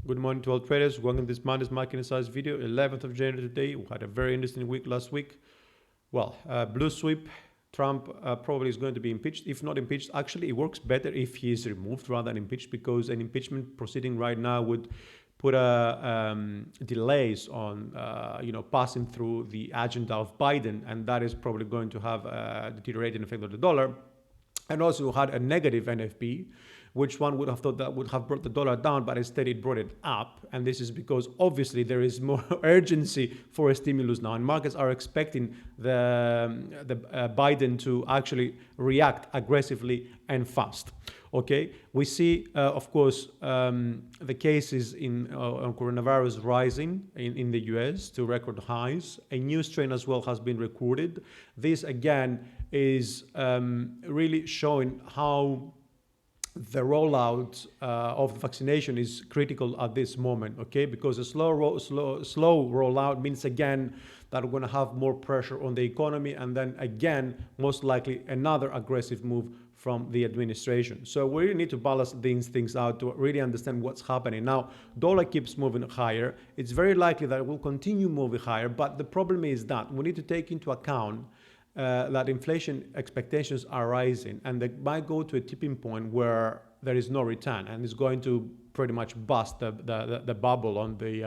Good morning to all traders. Welcome to this Monday's Market Insights video, 11th of January today. We had a very interesting week last week. Well, blue sweep. Trump probably is going to be impeached. If not impeached, actually it works better if he is removed rather than impeached, because an impeachment proceeding right now would put delays on passing through the agenda of Biden, and that is probably going to have a deteriorating effect on the dollar. And also had a negative NFP, which one would have thought that would have brought the dollar down, but instead it brought it up. And this is because obviously there is more urgency for a stimulus now, and markets are expecting the Biden to actually react aggressively and fast. Okay, we see, of course, the cases on coronavirus rising in the US to record highs. A new strain as well has been recorded. This again is really showing how the rollout of the vaccination is critical at this moment, okay? Because a slow rollout means again that we're going to have more pressure on the economy, and then again, most likely another aggressive move from the administration. So we really need to balance these things out to really understand what's happening. Now, dollar keeps moving higher. It's very likely that it will continue moving higher, but the problem is that we need to take into account that inflation expectations are rising, and they might go to a tipping point where there is no return, and it's going to pretty much bust the bubble on the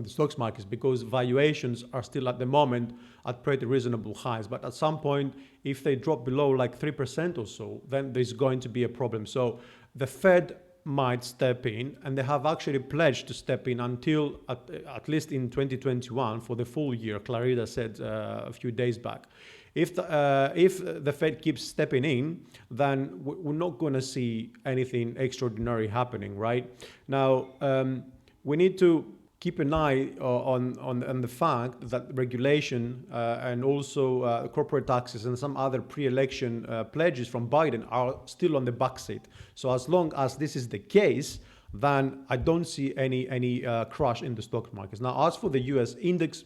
stocks markets, because valuations are still at the moment at pretty reasonable highs. But at some point, if they drop below like 3% or so, then there's going to be a problem. So the Fed might step in, and they have actually pledged to step in until at least in 2021 for the full year. Clarida said a few days back. If the Fed keeps stepping in, then we're not going to see anything extraordinary happening, right? Now, we need to keep an eye on the fact that regulation and also corporate taxes and some other pre-election pledges from Biden are still on the backseat. So as long as this is the case, then I don't see any crash in the stock markets. Now, as for the US index,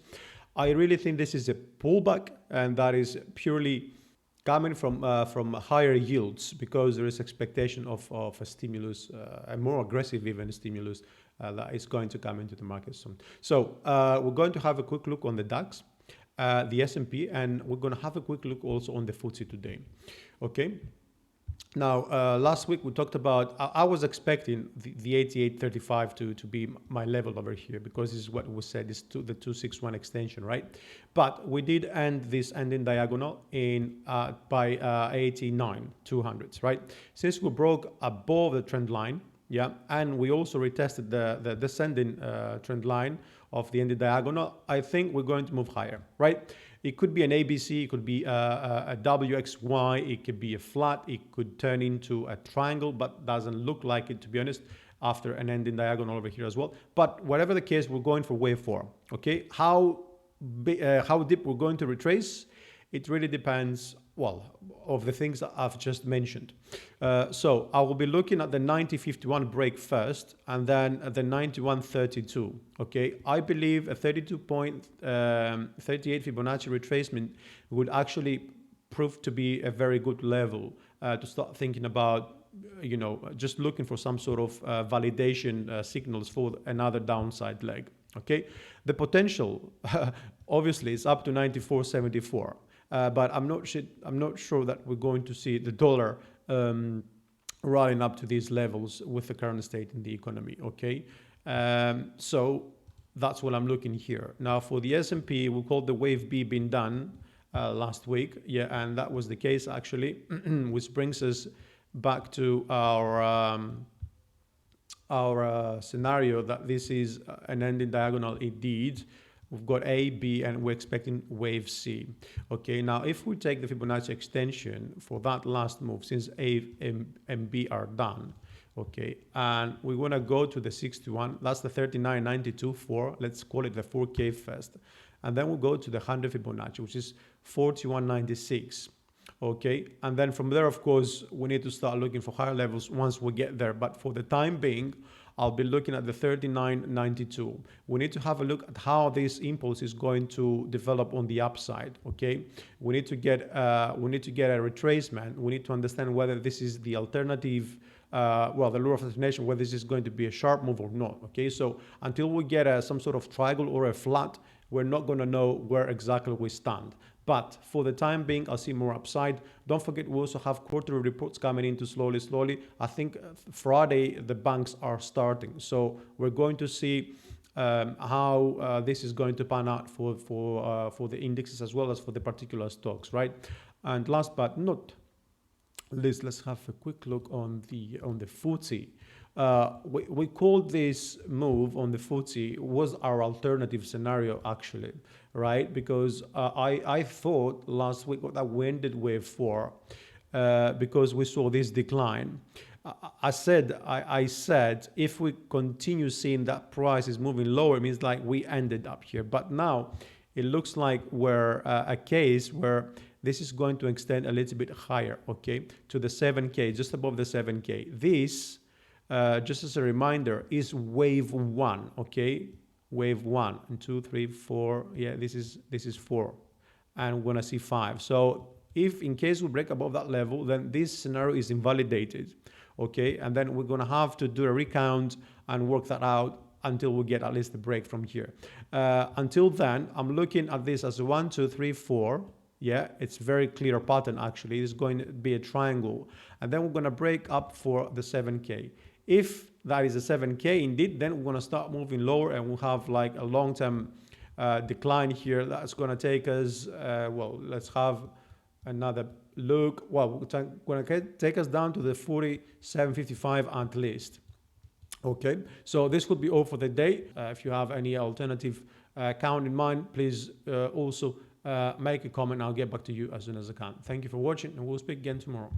I really think this is a pullback, and that is purely coming from higher yields, because there is expectation of a stimulus, a more aggressive even stimulus that is going to come into the market soon. So we're going to have a quick look on the DAX, the S&P, and we're going to have a quick look also on the FTSE today. Okay. Now, last week we talked about, I was expecting the 88.35 to be my level over here, because this is what we said, is the 261 extension, right? But we did end this ending diagonal by 89.200, right? Since we broke above the trend line, yeah, and we also retested the descending trend line of the ending diagonal, I think we're going to move higher, right? It could be an ABC, it could be a WXY, it could be a flat, it could turn into a triangle, but doesn't look like it, to be honest, after an ending diagonal over here as well. But whatever the case, we're going for wave 4, okay? How deep we're going to retrace, it really depends, well, of the things that I've just mentioned. So I will be looking at the 90.51 break first, and then the 91.32. Okay, I believe a 32.38 Fibonacci retracement would actually prove to be a very good level to start thinking about, just looking for some sort of validation signals for another downside leg. Okay, the potential obviously is up to 94.74. But I'm not sure that we're going to see the dollar rallying up to these levels with the current state in the economy. Okay, so that's what I'm looking here. Now for the S&P, we called the wave B being done last week, yeah, and that was the case actually, which brings us back to our scenario that this is an ending diagonal indeed. We've got A, B, and we're expecting wave C. Okay, now if we take the Fibonacci extension for that last move, since A and B are done, okay, and we want to go to the 61, that's the 39.92 for, let's call it the 4K first. And then we'll go to the 100 Fibonacci, which is 41.96. Okay, and then from there, of course, we need to start looking for higher levels once we get there. But for the time being, I'll be looking at the 39.92. We need to have a look at how this impulse is going to develop on the upside. Okay, we need to get a retracement. We need to understand whether this is the alternative the lure of destination, whether this is going to be a sharp move or not. Okay, so until we get some sort of triangle or a flat, we're not going to know where exactly we stand. But for the time being, I see more upside. Don't forget, we also have quarterly reports coming into slowly. I think Friday the banks are starting, so we're going to see how this is going to pan out for the indexes as well as for the particular stocks, right? And last but not least, let's have a quick look on the FTSE. We called this move on the FTSE was our alternative scenario, actually, right? Because I thought last week that we ended wave 4 because we saw this decline. I said if we continue seeing that price is moving lower, it means like we ended up here. But now it looks like we're a case where this is going to extend a little bit higher, okay, to the 7K, just above the 7K. This, just as a reminder, is wave 1, okay? Wave 1 and 2, 3, 4. Yeah, this is 4, and we're gonna see 5. So if in case we break above that level, then this scenario is invalidated, okay? And then we're gonna have to do a recount and work that out until we get at least a break from here. Until then, I'm looking at this as a 1, 2, 3, 4. Yeah, it's very clear pattern actually. It's going to be a triangle, and then we're going to break up for the 7K. If that is a 7K indeed, then we're going to start moving lower, and we'll have like a long-term decline here. That's going to take us, let's have another look. Well, it's going to take us down to the 47.55 at least. Okay, so this would be all for the day. If you have any alternative account in mind, please also make a comment. I'll get back to you as soon as I can. Thank you for watching, and we'll speak again tomorrow.